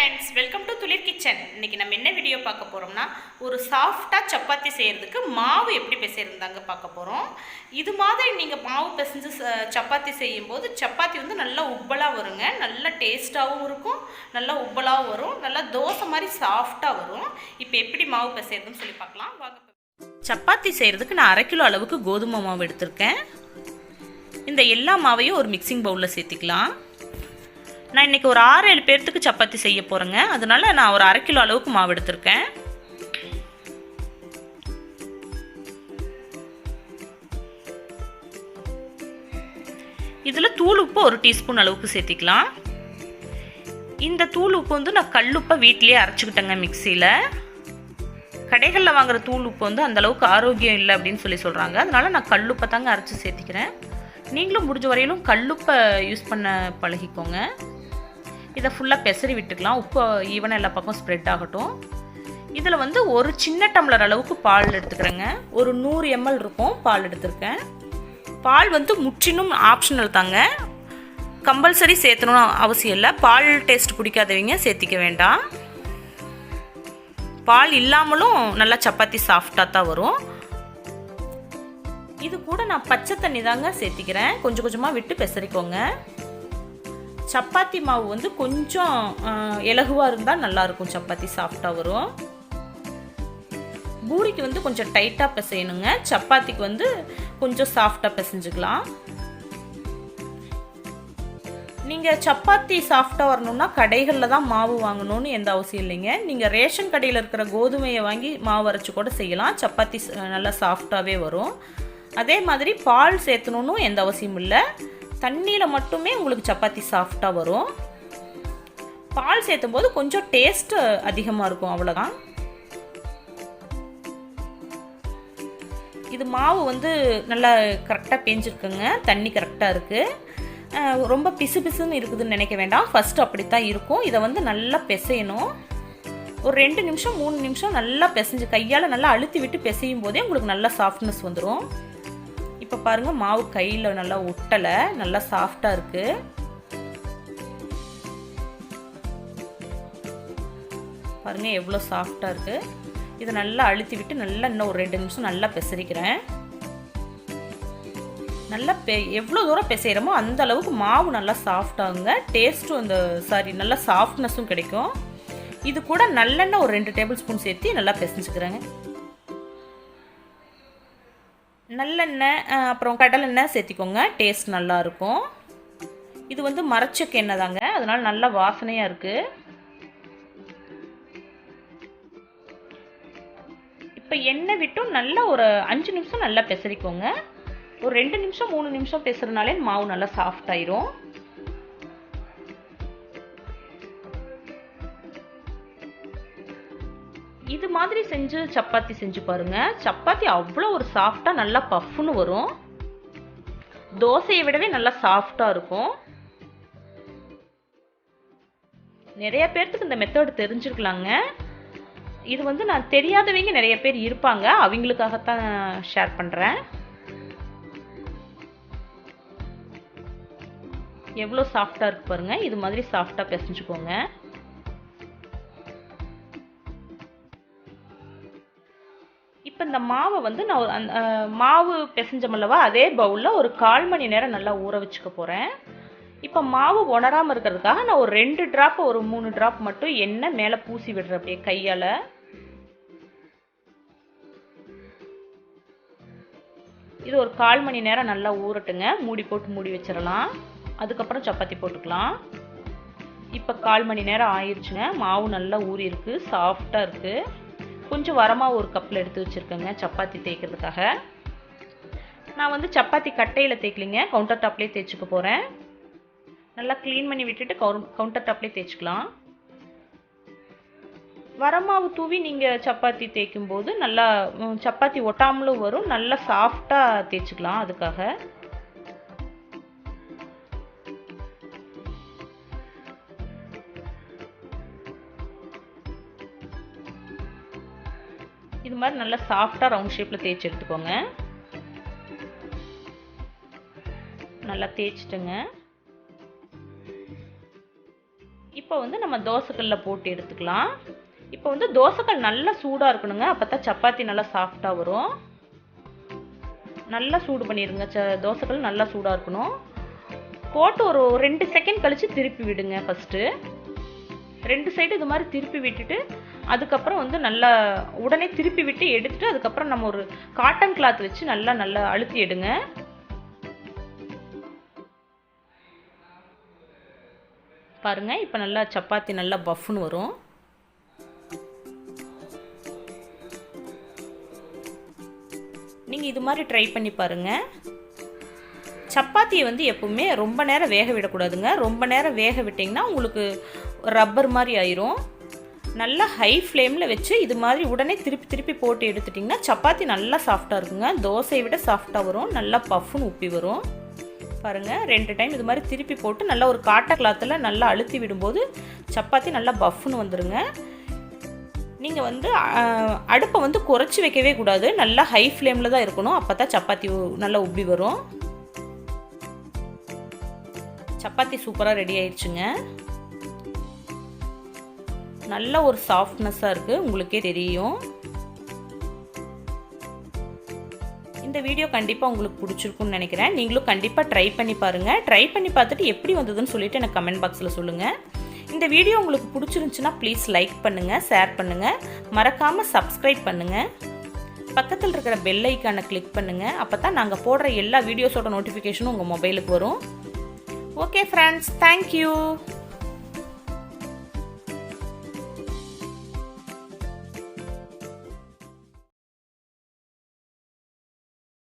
Friends, welcome to துளிர் kitchen. இன்றைக்கி நம்ம என்ன வீடியோ பார்க்க போகிறோம்னா, ஒரு சாஃப்டாக சப்பாத்தி செய்கிறதுக்கு மாவு எப்படி பிசைறதாங்க பார்க்க போகிறோம். இது மாதிரி நீங்கள் மாவு பிசைஞ்சு சப்பாத்தி செய்யும்போது சப்பாத்தி வந்து நல்லா உப்பலாக வருங்க. நல்லா டேஸ்ட்டாகவும் இருக்கும், நல்லா உப்பலாகவும் வரும், நல்லா தோசை மாதிரி சாஃப்டாக வரும். இப்போ எப்படி மாவு பிசைறதுன்னு சொல்லி பார்க்கலாம் வாங்க. சப்பாத்தி செய்கிறதுக்கு நான் 1/2 கிலோ அளவுக்கு கோதுமை மாவு எடுத்திருக்கேன். இந்த எல்லா மாவையும் ஒரு மிக்சிங் பவுலில் சேர்த்திக்கலாம். நான் இன்றைக்கி ஒரு 6-7 பேர்த்துக்கு சப்பாத்தி செய்ய போகிறேங்க. அதனால் நான் ஒரு 1/2 கிலோ அளவுக்கு மாவு எடுத்திருக்கேன். இதில் தூள் உப்பு 1 டீஸ்பூன் அளவுக்கு சேர்த்திக்கலாம். இந்த தூள் உப்பு வந்து நான் கல்லுப்பை வீட்டிலேயே அரைச்சிக்கிட்டேங்க மிக்சியில். கடைகளில் வாங்குகிற தூள் உப்பு வந்து அந்தளவுக்கு ஆரோக்கியம் இல்லை அப்படின்னு சொல்கிறாங்க. அதனால் நான் கல்லுப்பை தாங்க அரைச்சி சேர்த்திக்கிறேன். நீங்களும் முடிஞ்ச வரையிலும் கல்லுப்பை யூஸ் பண்ண பழகிக்கோங்க. இதை ஃபுல்லாக பெசரி விட்டுக்கலாம். உப்பு ஈவனாக எல்லா பக்கம் ஸ்ப்ரெட் ஆகட்டும். இதில் வந்து ஒரு சின்ன டம்ளர் அளவுக்கு பால் எடுத்துக்கிறேங்க. ஒரு 100 ml இருக்கும் பால் எடுத்துருக்கேன். பால் வந்து முற்றிலும் ஆப்ஷனல் தாங்க, கம்பல்சரி சேர்த்தணும்னு அவசியம் இல்லை. பால் டேஸ்ட் பிடிக்காதவங்க சேர்த்திக்க வேண்டாம். பால் இல்லாமலும் நல்லா சப்பாத்தி சாஃப்டாக தான் வரும். இது கூட நான் பச்சை தண்ணி தாங்க சேர்த்திக்கிறேன். கொஞ்சம் கொஞ்சமாக விட்டு பெசரிக்கோங்க. சப்பாத்தி மாவு வந்து கொஞ்சம் இலகுவாக இருந்தால் நல்லாயிருக்கும், சப்பாத்தி சாஃப்டாக வரும். பூரிக்கு வந்து கொஞ்சம் டைட்டாக பிசையணுங்க. சப்பாத்திக்கு வந்து கொஞ்சம் சாஃப்டாக பிசைஞ்சுக்கலாம். நீங்கள் சப்பாத்தி சாஃப்டாக வரணும்னா கடைகளில் தான் மாவு வாங்கணும்னு எந்த அவசியம் இல்லைங்க. நீங்கள் ரேஷன் கடையில் இருக்கிற கோதுமையை வாங்கி மாவு அரைச்சி கூட செய்யலாம். சப்பாத்தி நல்லா சாஃப்டாகவே வரும். அதே மாதிரி பால் சேர்த்தணுன்னு எந்த அவசியம் இல்லை. தண்ணியில் மட்டுமே உங்களுக்கு சப்பாத்தி சாஃப்டாக வரும். பால் சேர்த்தும் போது கொஞ்சம் டேஸ்ட் அதிகமாக இருக்கும், அவ்வளோதான். இது மாவு வந்து நல்லா கரெக்டாக பேஞ்சிருக்குங்க. தண்ணி கரெக்டாக இருக்குது. ரொம்ப பிசு பிசுன்னு இருக்குதுன்னு நினைக்க வேண்டாம். ஃபஸ்ட்டு அப்படித்தான் இருக்கும். இதை வந்து நல்லா பிசையணும். ஒரு 2 நிமிஷம் 3 நிமிஷம் நல்லா பிசைஞ்சு கையால் நல்லா அழுத்தி விட்டு பிசையும் போதே உங்களுக்கு நல்லா சாஃப்ட்னஸ் வந்துடும். இப்போ பாருங்கள், மாவு கையில் நல்லா ஒட்டலை, நல்லா சாஃப்டாக இருக்குது. பாருங்கள் எவ்வளோ சாஃப்டாக இருக்குது. இதை நல்லா அழுத்தி விட்டு நல்லா இன்னும் ஒரு 2 நிமிஷம் நல்லா பிசைக்கிறேன். நல்லா எவ்வளோ தூரம் பிசைகிறோமோ அந்த அளவுக்கு மாவு நல்லா சாஃப்டாகுங்க. டேஸ்ட்டும் நல்லா சாஃப்ட்னஸும் கிடைக்கும். இது கூட நல்லெண்ணெய் ஒரு 2 டேபிள் ஸ்பூன் சேர்த்து நல்லா பிசைஞ்சுக்கிறேங்க. நல்லெண்ணெய் அப்புறம் கடலெண்ணெய் சேர்த்திக்கோங்க, டேஸ்ட் நல்லாயிருக்கும். இது வந்து மரச்செக்கு எண்ணெய் தாங்க, அதனால் நல்ல வாசனையாக இருக்குது. இப்போ எண்ணெய் விட்டும் நல்லா ஒரு 5 நிமிஷம் நல்லா பிசறிக்கோங்க. ஒரு 2 நிமிஷம் 3 நிமிஷம் பிசறினாலே மாவு நல்லா சாஃப்ட் ஆயிரும். இது மாதிரி செஞ்சு சப்பாத்தி செஞ்சு பாருங்க. சப்பாத்தி அவ்வளோ ஒரு சாஃப்டாக நல்லா பஃப்னு வரும். தோசையை விடவே நல்லா சாஃப்டாக இருக்கும். நிறைய பேர்த்துக்கு இந்த மெத்தட் தெரிஞ்சிருக்கலாங்க. இது வந்து நான் தெரியாதவங்க நிறைய பேர் இருப்பாங்க, அவங்களுக்காகத்தான் ஷேர் பண்ணுறேன். எவ்வளோ சாஃப்டாக இருக்கு பாருங்க. இது மாதிரி சாஃப்டாக பிசைஞ்சுக்கோங்க. இப்போ இந்த மாவை வந்து நான் மாவு பிசைஞ்சமல்லவா, அதே பவுலில் ஒரு 1/4 மணி நேரம் நல்லா ஊற வச்சுக்க போகிறேன். இப்போ மாவு உணராமல் இருக்கிறதுக்காக நான் ஒரு 2 ட்ராப் ஒரு 3 ட்ராப் மட்டும் எண்ணெய் மேலே பூசி விடுறேன் அப்படியே கையால். இது ஒரு 1/4 மணி நேரம் நல்லா ஊறட்டுங்க. மூடி போட்டு மூடி வச்சிடலாம். அதுக்கப்புறம் சப்பாத்தி போட்டுக்கலாம். இப்போ 1/4 மணி நேரம் ஆயிடுச்சுங்க. மாவு நல்லா ஊறி இருக்கு, சாஃப்டாக இருக்குது. கொஞ்சம் வரமாக ஒரு கப்பில் எடுத்து வச்சுருக்கேங்க சப்பாத்தி தேய்க்கிறதுக்காக. நான் வந்து சப்பாத்தி கட்டையில் தேய்க்கலிங்க, கவுண்டர் டாப்லேயே தேய்ச்சிக்க போகிறேன். நல்லா க்ளீன் பண்ணி விட்டுட்டு கவுண்டர் டாப்லேயே தேய்ச்சிக்கலாம். வரமாவு தூவி நீங்கள் சப்பாத்தி தேய்க்கும் போது நல்லா சப்பாத்தி ஒட்டாமலும் வரும், நல்லா சாஃப்டாக தேய்ச்சிக்கலாம். அதுக்காக இது மாதிரி நல்லா சாஃப்டாக ரவுண்ட் ஷேப்பில் தேய்ச்சி எடுத்துக்கோங்க. நல்லா தேய்ச்சிட்டுங்க. இப்போ வந்து நம்ம தோசைக்கல்லில் போட்டு எடுத்துக்கலாம். இப்போ வந்து தோசைக்கல் நல்லா சூடாக இருக்கணுங்க, அப்போ தான் சப்பாத்தி நல்லா சாஃப்டாக வரும். நல்லா சூடு பண்ணிடுங்க, தோசைக்கல் நல்லா சூடாக இருக்கணும். போட்டு ஒரு 2 செகண்ட் கழித்து திருப்பி விடுங்க. ஃபஸ்ட்டு 2 சைடு இது மாதிரி திருப்பி விட்டுட்டு அதுக்கப்புறம் வந்து நல்லா உடனே திருப்பி விட்டு எடுத்துட்டு அதுக்கப்புறம் நம்ம ஒரு காட்டன் கிளாத் வச்சு நல்லா அழுத்தி எடுங்க. பாருங்க, இப்போ நல்லா சப்பாத்தி நல்லா பஃப்னு வரும். நீங்கள் இது மாதிரி ட்ரை பண்ணி பாருங்கள். சப்பாத்தியை வந்து எப்பவுமே ரொம்ப நேரம் வேக விடக்கூடாதுங்க. ரொம்ப நேரம் வேக விட்டிங்கன்னா உங்களுக்கு ரப்பர் மாதிரி ஆயிரும். நல்லா ஹை ஃப்ளேமில் வச்சு இது மாதிரி உடனே திருப்பி போட்டு எடுத்துட்டிங்கன்னா சப்பாத்தி நல்லா சாஃப்டாக இருக்குங்க. தோசையை விட சாஃப்டாக வரும், நல்லா பஃப்னு உப்பி வரும். பாருங்கள், 2 டைம் இது மாதிரி திருப்பி போட்டு நல்லா ஒரு காட்டன் கிளாத்தில் நல்லா அழுத்தி விடும்போது சப்பாத்தி நல்லா பஃப்னு வந்துடுங்க. நீங்கள் வந்து அடுப்பை வந்து குறைச்சி வைக்கவே கூடாது, நல்லா ஹை ஃப்ளேமில் தான் இருக்கணும். அப்போ தான் சப்பாத்தி நல்லா உப்பி வரும். சப்பாத்தி சூப்பராக ரெடி ஆயிடுச்சுங்க. நல்ல ஒரு சாஃப்ட்னஸாக இருக்குது, உங்களுக்கே தெரியும். இந்த வீடியோ கண்டிப்பாக உங்களுக்கு பிடிச்சிருக்குன்னு நினைக்கிறேன். நீங்களும் கண்டிப்பாக ட்ரை பண்ணி பாருங்கள். ட்ரை பண்ணி பார்த்துட்டு எப்படி வந்ததுன்னு சொல்லிட்டு எனக்கு கமெண்ட் பாக்ஸில் சொல்லுங்கள். இந்த வீடியோ உங்களுக்கு பிடிச்சிருந்துச்சுன்னா ப்ளீஸ் லைக் பண்ணுங்கள், ஷேர் பண்ணுங்கள், மறக்காமல் சப்ஸ்கிரைப் பண்ணுங்கள். பக்கத்தில் இருக்கிற பெல் ஐக்கானை கிளிக் பண்ணுங்கள். அப்போ தான் நாங்கள் போடுற எல்லா வீடியோஸோட நோட்டிஃபிகேஷனும் உங்கள் மொபைலுக்கு வரும். Okay friends, thank you.